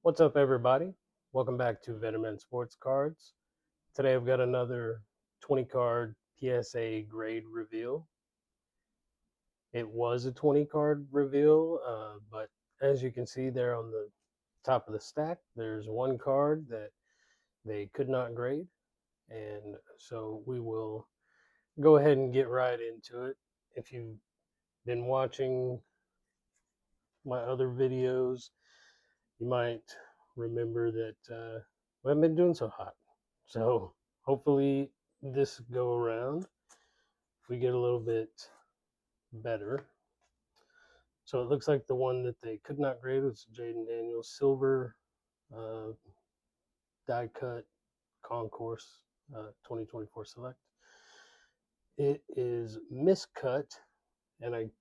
What's up, everybody? Welcome back to Veteran Sports Cards. Today I've got another 20 card PSA grade reveal. It was a 20 card reveal, but as you can see there on the top of the stack, there's one card that they could not grade. And so we will go ahead and get right into it. If you've been watching my other videos, you might remember that we haven't been doing so hot. So hopefully this go around we get a little bit better. So it looks like the one that they could not grade was Jaden Daniels silver uh, die cut concourse 2024 select. It is miscut, and I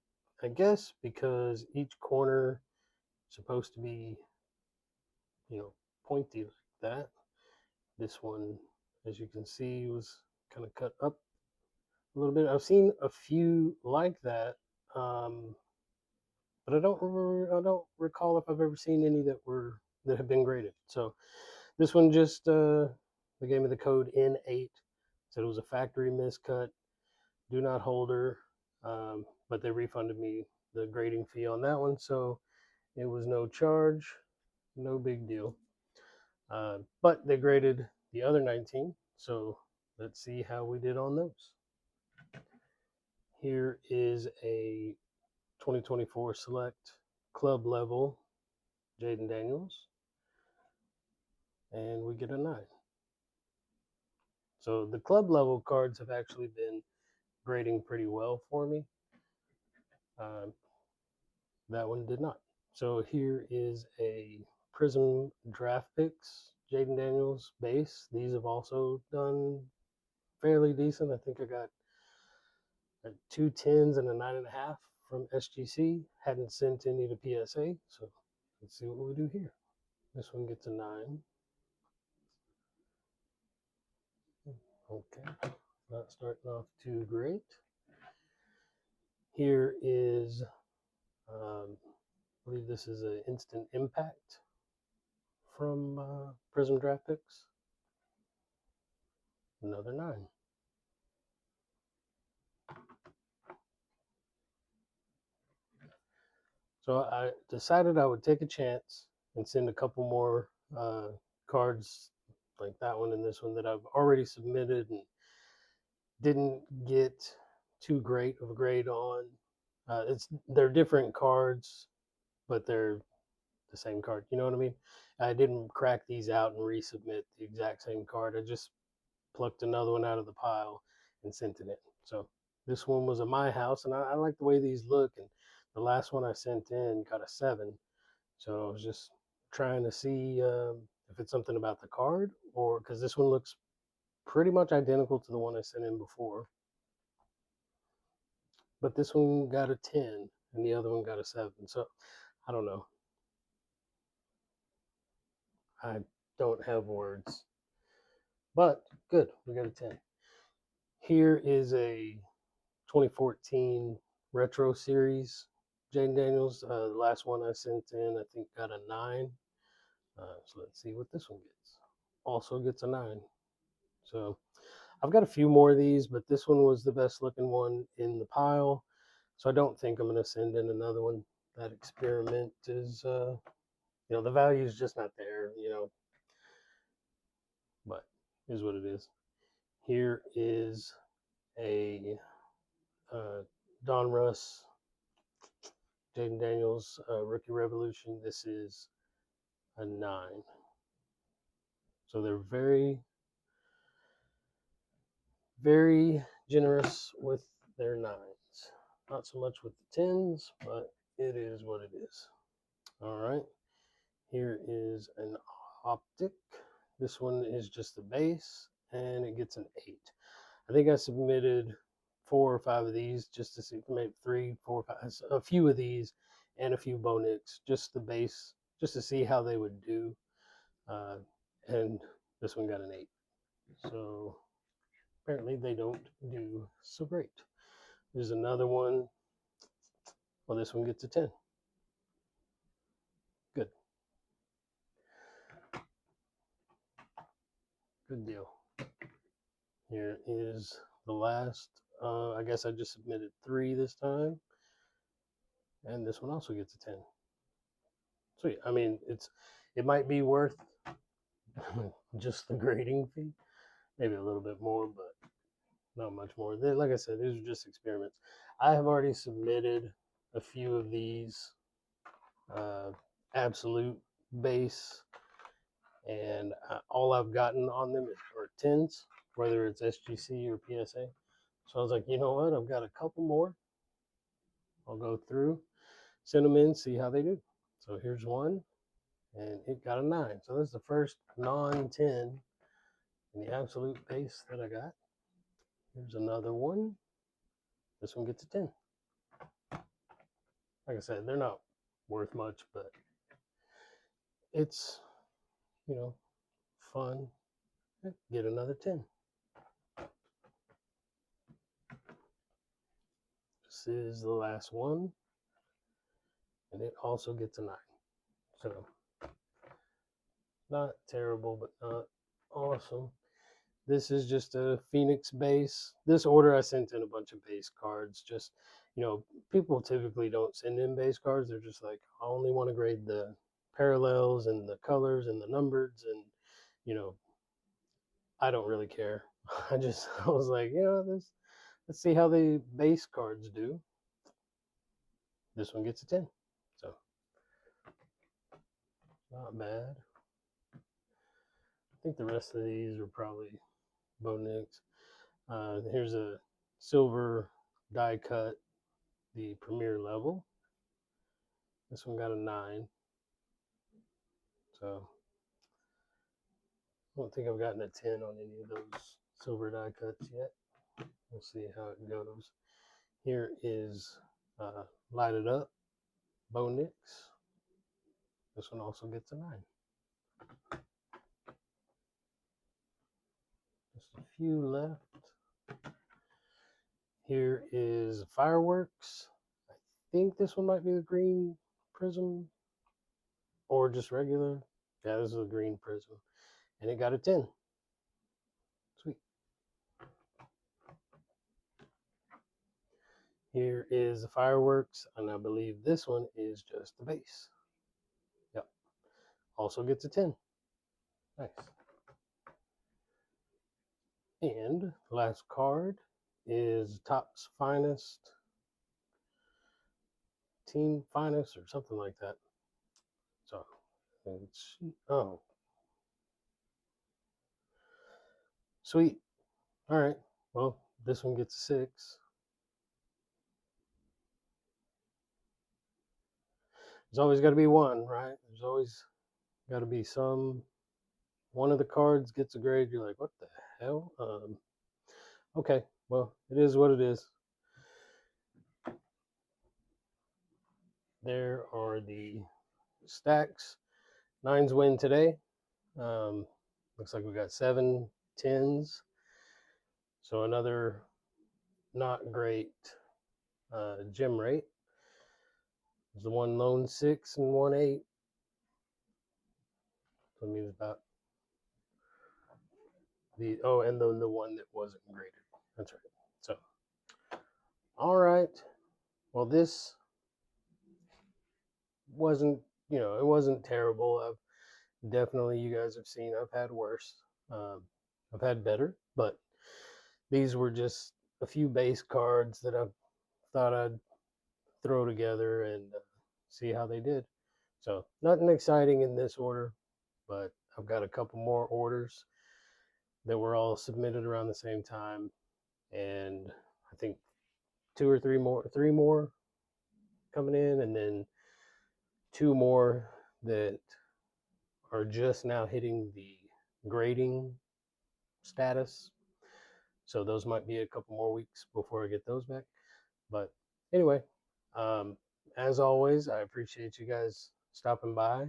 guess because each corner is supposed to be pointy like that. This one, as you can see, was kind of cut up a little bit. I've seen a few like that, but I don't recall if I've ever seen any that have been graded. So this one just they gave me the code N8. Said it was a factory miscut, do not holder, but they refunded me the grading fee on that one, so it was no charge, no big deal. But they graded the other 19, so let's see how we did on those. Here is a 2024 select club level Jaden Daniels, and we get a 9. So the club level cards have actually been grading pretty well for me. That one did not. So here is a Prism Draft Picks Jaden Daniels base. These have also done fairly decent. I think I got 2 10s and a 9.5 from SGC. Hadn't sent any to PSA, so let's see what we do here. This one gets a 9. Okay, not starting off too great. Here is, I believe this is an instant impact from Prism Draft Picks. Another 9. So I decided I would take a chance and send a couple more cards like that one and this one that I've already submitted and didn't get too great of a grade on. They're different cards, but they're the same card. You know what I mean? I didn't crack these out and resubmit the exact same card. I just plucked another one out of the pile and sent it in. So this one was at my house, and I like the way these look. And the last one I sent in got a 7. So I was just trying to see if it's something about the card, or because this one looks pretty much identical to the one I sent in before. But this one got a 10 and the other one got a 7. So I don't know. I don't have words. But good, we got a 10. Here is a 2014 Retro Series Jaden Daniels. The last one I sent in, I think, got a 9. So let's see what this one gets. Also gets a 9. So I've got a few more of these, but this one was the best looking one in the pile. So I don't think I'm going to send in another one. That experiment is, the value is just not there, but is what it is. Here is a Don Russ, Jaden Daniels, Rookie Revolution. This is a 9. So they're very, very generous with their 9s. Not so much with the 10s, but it is what it is. All right. Here is an optic. This one is just the base, and it gets an 8. I think I submitted 4 or 5 of these just to see, maybe 3, 4, 5, a few of these, and a few Bonix, just the base, just to see how they would do. And this one got an 8. So apparently they don't do so great. There's another one. Well, this one gets a 10. Good. Good deal. Here is the last. I guess I just submitted 3 this time, and this one also gets a 10. Sweet. I mean, it might be worth just the grading fee, maybe a little bit more, but not much more. Like I said, these are just experiments. I have already submitted a few of these absolute base, and all I've gotten on them are 10s, whether it's SGC or PSA. So I was like, you know what? I've got a couple more. I'll go through, send them in, see how they do. So here's one, and it got a 9. So this is the first non-10 in the absolute base that I got. Here's another one. This one gets a 10. Like I said, they're not worth much, but it's, fun. Get another 10. This is the last one, and it also gets a 9. So not terrible, but not awesome. This is just a Phoenix base. This order I sent in a bunch of base cards. Just, people typically don't send in base cards. They're just like, I only want to grade the parallels and the colors and the numbers, and I don't really care. I was like, let's see how the base cards do. This one gets a 10. So not bad. I think the rest of these are probably Bo Nix. Here's a silver die cut, the premier level. This one got a 9. So I don't think I've gotten a 10 on any of those silver die cuts yet. We'll see how it goes. Here is Light It Up, Bo Nix. This one also gets a 9. Just a few left. Here is Fireworks. I think this one might be the green prism or just regular. Yeah, this is a green prism. And it got a 10. Sweet. Here is the Fireworks, and I believe this one is just the base. Yep. Also gets a 10. Nice. And last card is Topps Finest, Team Finest, or something like that. So it's, oh, sweet. All right. Well, this one gets a 6. There's always got to be one, right? There's always got to be one of the cards gets a grade. You're like, what the hell? Okay, well, it is what it is. There are the stacks. 9s win today. Looks like we got 7 10s. So another not great gem rate. There's the one lone 6 and 1 8. So it means about and then the one that wasn't graded. That's right. So, all right. Well, this wasn't, it wasn't terrible. Definitely, you guys have seen I've had worse. I've had better, but these were just a few base cards that I thought I'd throw together and see how they did. So nothing exciting in this order, but I've got a couple more orders that were all submitted around the same time, and I think 2 or 3 more coming in, and then 2 more that are just now hitting the grading status. So those might be a couple more weeks before I get those back. But anyway, as always, I appreciate you guys stopping by.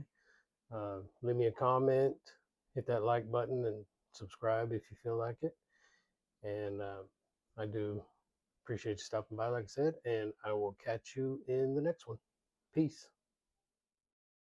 Leave me a comment, hit that like button, and subscribe if you feel like it. And I do appreciate you stopping by, like I said, and I will catch you in the next one. Peace.